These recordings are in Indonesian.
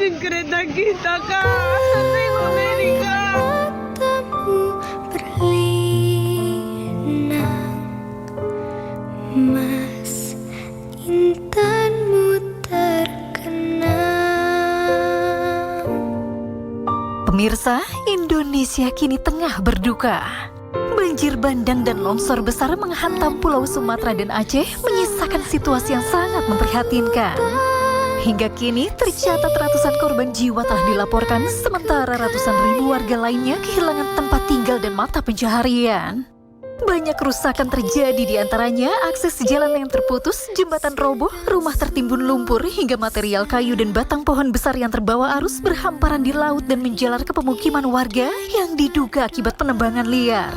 Tungguin kereta kita, Kak. Sampai ke Amerika. Matamu berlinang, Mas, intanmu terkenang. Pemirsa, Indonesia kini tengah berduka. Banjir bandang dan longsor besar menghantam Pulau Sumatera dan Aceh menyisakan situasi yang sangat memprihatinkan. Hingga kini tercatat ratusan korban jiwa telah dilaporkan, sementara ratusan ribu warga lainnya kehilangan tempat tinggal dan mata pencaharian. Banyak kerusakan terjadi, di antaranya akses jalan yang terputus, jembatan roboh, rumah tertimbun lumpur, hingga material kayu dan batang pohon besar yang terbawa arus berhamparan di laut dan menjalar ke pemukiman warga yang diduga akibat penebangan liar.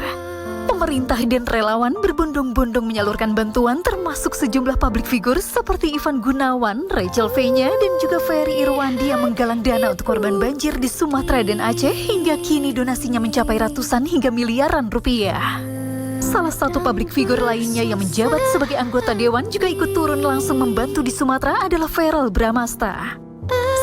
Pemerintah dan relawan berbondong-bondong menyalurkan bantuan, termasuk sejumlah public figure seperti Ivan Gunawan, Rachel V-nya, dan juga Ferry Irwandi yang menggalang dana untuk korban banjir di Sumatera dan Aceh. Hingga kini donasinya mencapai ratusan hingga miliaran rupiah. Salah satu public figure lainnya yang menjabat sebagai anggota dewan juga ikut turun langsung membantu di Sumatera adalah Verrel Bramasta.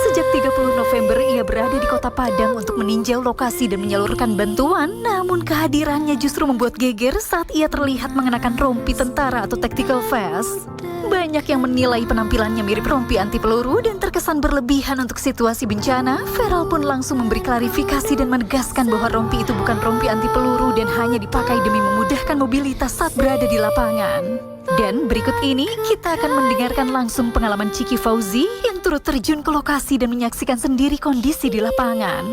Sejak 30 November ia berada di Kota Padang untuk meninjau lokasi dan menyalurkan bantuan, namun kehadirannya justru membuat geger saat ia terlihat mengenakan rompi tentara atau tactical vest. Banyak yang menilai penampilannya mirip rompi anti peluru dan terkesan berlebihan untuk situasi bencana. Verrel pun langsung memberi klarifikasi dan menegaskan bahwa rompi itu bukan rompi anti peluru dan hanya dipakai demi memudahkan mobilitas saat berada di lapangan. Dan berikut ini kita akan mendengarkan langsung pengalaman Ciki Fauzi yang turut terjun ke lokasi dan menyaksikan sendiri kondisi di lapangan.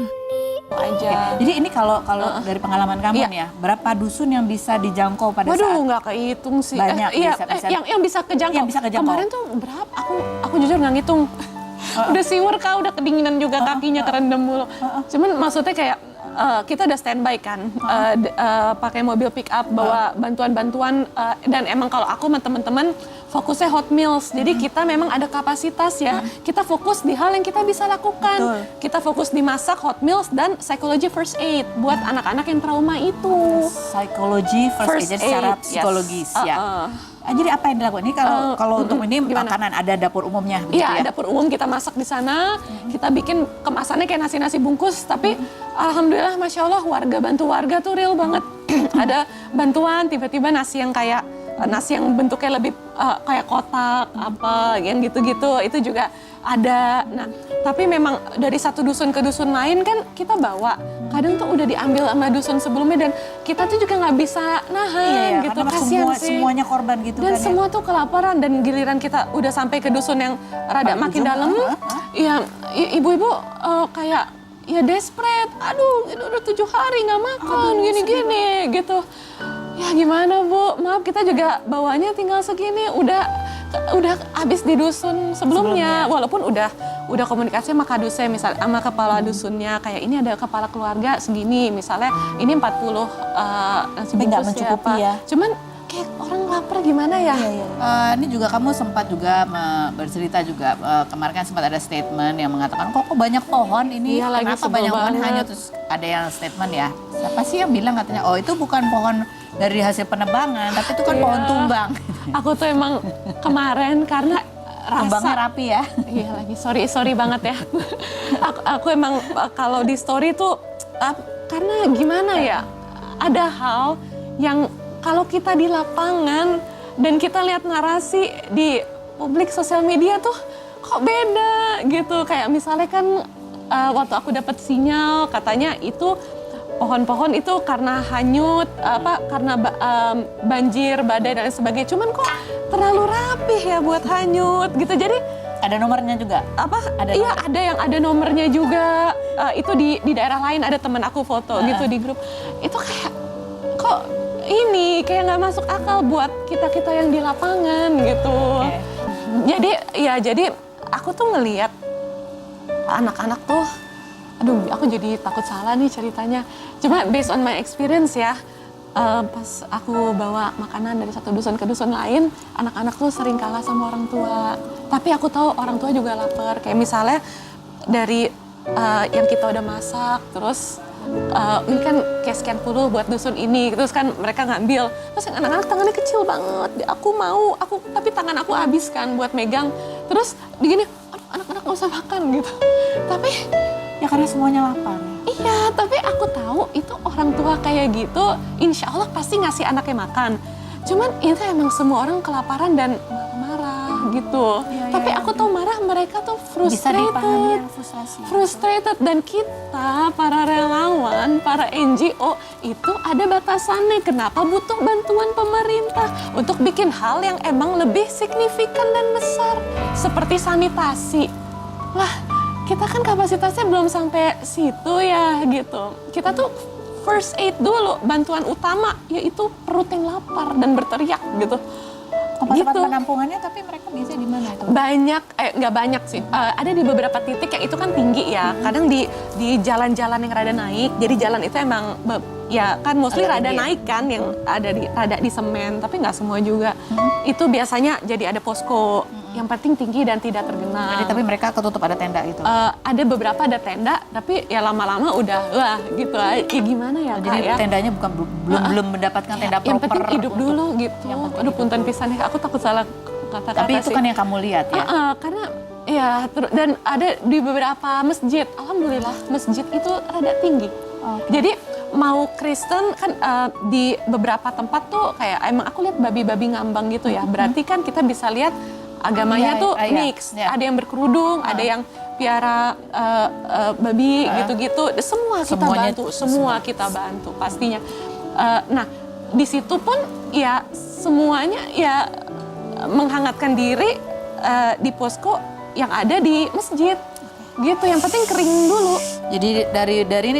Aja. Jadi ini kalau dari pengalaman kamu nih ya, berapa dusun yang bisa dijangkau pada saat? Waduh, nggak kehitung sih. Banyak Yang bisa kejangkau. Yang bisa kejangkau. Kemarin tuh berapa? Aku jujur nggak ngitung. Udah siwer, Kak, udah kedinginan juga kakinya kerendam mulu. Cuman maksudnya kayak kita udah standby kan, pakai mobil pick up bawa bantuan-bantuan, dan emang kalau aku sama teman-teman fokusnya Hot Meals, jadi kita memang ada kapasitas ya, kita fokus di hal yang kita bisa lakukan. Betul. Kita fokus di masak, Hot Meals, dan psychology first aid buat anak-anak yang trauma itu. Psikologi first aid secara psikologis ya. Jadi apa yang dilakukan ini kalau untuk ini makanan ada dapur umumnya? Iya, dapur umum kita masak di sana, kita bikin kemasannya kayak nasi-nasi bungkus, tapi alhamdulillah Masya Allah warga bantu warga tuh real banget. Ada bantuan, tiba-tiba nasi yang kayak nasi yang bentuknya lebih kayak kotak, apa, yang gitu-gitu, itu juga ada. Nah, tapi memang dari satu dusun ke dusun lain kan kita bawa. Kadang tuh udah diambil sama dusun sebelumnya dan kita tuh juga nggak bisa nahan gitu. Kasihan sih. Semuanya korban gitu dan kan. semua tuh kelaparan dan giliran kita udah sampai ke dusun yang rada makin dalam, ya ibu-ibu kayak ya desperate. Aduh, ini udah 7 hari nggak makan, gini-gini gitu. Ya gimana Bu, maaf kita juga bawanya tinggal segini, udah habis di dusun sebelumnya. Walaupun udah komunikasi sama kadusnya, misalnya sama kepala dusunnya, kayak ini ada kepala keluarga segini, misalnya ini 40 nasi bungkus mencukupi ya. Cuman kayak orang lapar gimana ya? Ini juga kamu sempat juga bercerita juga, kemarin kan sempat ada statement yang mengatakan kok banyak pohon ini, kenapa banyak pohon hanyut, terus ada yang statement ya, siapa sih yang bilang katanya, oh itu bukan pohon dari hasil penebangan, tapi itu kan pohon tumbang. Aku tuh emang kemarin karena tumbangnya rapi ya. Iya lagi, sorry banget ya. aku emang kalau di story tuh, karena gimana ya, ada hal yang kalau kita di lapangan dan kita lihat narasi di publik sosial media tuh kok beda gitu. Kayak misalnya kan waktu aku dapat sinyal katanya itu pohon-pohon itu karena hanyut, karena banjir, badai dan lain sebagainya. Cuman kok terlalu rapih ya buat hanyut gitu. Jadi ada nomornya juga? Iya, ada yang ada nomornya juga. Itu di daerah lain ada teman aku foto gitu di grup. Itu kayak kok ini kayak nggak masuk akal buat kita yang di lapangan gitu. Jadi aku tuh ngelihat anak-anak tuh, aduh aku jadi takut salah nih ceritanya. Cuma based on my experience ya, pas aku bawa makanan dari satu dusun ke dusun lain, anak-anak tuh sering kalah sama orang tua. Tapi aku tahu orang tua juga lapar. Kayak misalnya dari yang kita udah masak, terus ini kan kayak sekian puluh buat dusun ini, terus kan mereka ngambil. Terus yang anak-anak tangannya kecil banget, aku tapi tangan aku habis kan buat megang. Terus begini, anak-anak nggak usah makan gitu. Tapi Ya karena semuanya lapar. iya, tapi aku tahu itu orang tua kayak gitu, insya Allah pasti ngasih anaknya makan. Cuman itu emang semua orang kelaparan dan marah-marah gitu. Tapi aku tuh marah, mereka tuh Bisa dipahami frustrated. ya, frustrasi. Frustrated, dan kita para relawan, para NGO itu ada batasannya. Kenapa butuh bantuan pemerintah untuk bikin hal yang emang lebih signifikan dan besar seperti sanitasi. Lah, kita kan kapasitasnya belum sampai situ ya gitu. Kita tuh first aid dulu, bantuan utama yaitu perut yang lapar dan berteriak gitu. Tempat-tempat Gitu. penampungannya tapi mereka biasanya di mana itu? Banyak, nggak banyak sih. Ada di beberapa titik yang itu kan tinggi ya. Kadang di jalan-jalan yang rada naik. Jadi jalan itu emang ya kan mostly Agak rada tinggi ya? naik kan, yang rada di semen. Tapi nggak semua juga. Itu biasanya jadi ada posko. Yang penting tinggi dan tidak tergenang. Jadi tapi mereka ketutup ada tenda gitu. Ada beberapa ada tenda, tapi ya lama-lama udah wah gitu aja. Ya gimana ya Kak Jadi ya? tendanya bukan belum mendapatkan tenda Yang proper. penting hidup untuk- dulu gitu. Yang penting Aduh hidup punten dulu. pisan ya, aku takut salah kata-kata Tapi itu sih. kan yang kamu lihat ya. Karena ya dan ada di beberapa masjid, alhamdulillah masjid itu rada tinggi. Jadi mau Kristen kan di beberapa tempat tuh kayak emang aku lihat babi-babi ngambang gitu ya. Berarti kan kita bisa lihat agamanya Iya, tuh iya, mix. iya. Ada yang berkerudung, ada yang piara babi gitu-gitu. Semua kita Semuanya- bantu, semua kita bantu pastinya. Nah di situ pun ya semuanya ya menghangatkan diri di posko yang ada di masjid gitu. Yang penting kering dulu. Jadi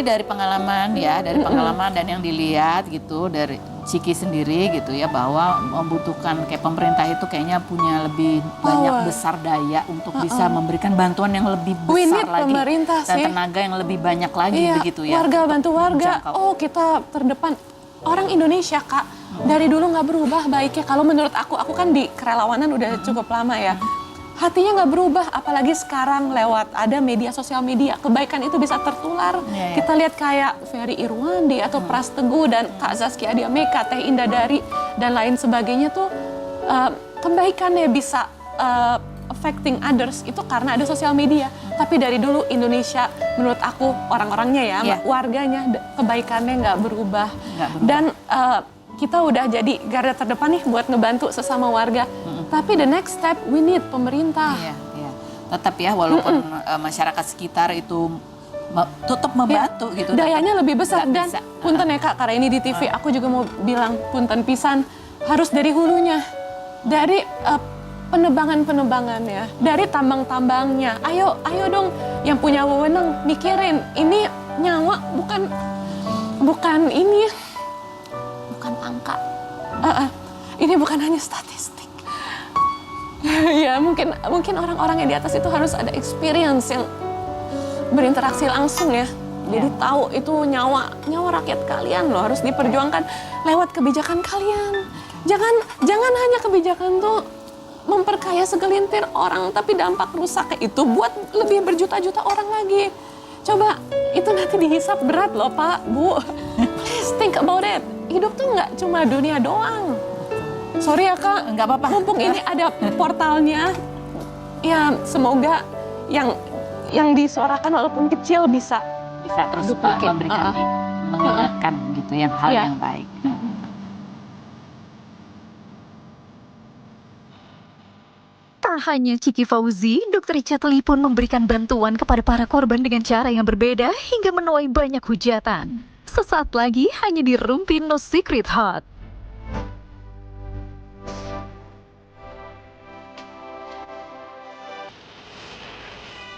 dari pengalaman ya, dari pengalaman dan yang dilihat gitu dari Ciki sendiri gitu ya, bahwa membutuhkan kayak pemerintah itu kayaknya punya lebih banyak besar daya untuk bisa memberikan bantuan yang lebih We besar need lagi pemerintah dan sih. tenaga yang lebih banyak lagi Iya, begitu ya. warga untuk bantu warga. menjangkau. Oh kita terdepan. Orang Indonesia Kak, dari dulu nggak berubah baiknya. Kalau menurut aku kan di kerelawanan udah cukup lama ya. Hatinya nggak berubah, apalagi sekarang lewat ada media sosial media, kebaikan itu bisa tertular. Iya. Kita lihat kayak Ferry Irwandi atau Pras Teguh dan Kak Zaskia Diameka, Teh Indah Dari dan lain sebagainya tuh kebaikannya bisa affecting others itu karena ada sosial media. Tapi dari dulu Indonesia menurut aku orang-orangnya ya, Iya. warganya kebaikannya nggak berubah. Nggak berubah. Dan kita udah jadi garda terdepan nih buat ngebantu sesama warga. Tapi the next step we need pemerintah. Iya, iya. Tetap ya walaupun masyarakat sekitar itu tutup membantu gitu. Dayanya lebih besar nggak dan bisa. punten ya Kak, karena ini di TV aku juga mau bilang punten pisan harus dari hulunya. Dari penebangan-penebangannya, dari tambang-tambangnya. Ayo dong yang punya wewenang mikirin ini nyawa bukan ini bukan angka. Ini bukan hanya statistik. Ya mungkin orang-orang yang di atas itu harus ada experience yang berinteraksi langsung ya. Jadi tahu itu nyawa rakyat kalian loh harus diperjuangkan lewat kebijakan kalian. Jangan hanya kebijakan tuh memperkaya segelintir orang, tapi dampak rusaknya itu buat lebih berjuta-juta orang lagi. Coba itu nanti dihisap berat loh Pak, Bu. Please think about it. Hidup tuh nggak cuma dunia doang. Sorry ya Kak, Nggak apa-apa. mumpung ini ada portalnya. Ya semoga yang disuarakan walaupun kecil bisa terus duplicate. memberikan mengingatkan gitu yang hal Iya. yang baik. Tak hanya Ciki Fauzi, Dr. Chatli pun memberikan bantuan kepada para korban dengan cara yang berbeda hingga menuai banyak hujatan. Sesaat lagi hanya di Rumpi No Secret Heart.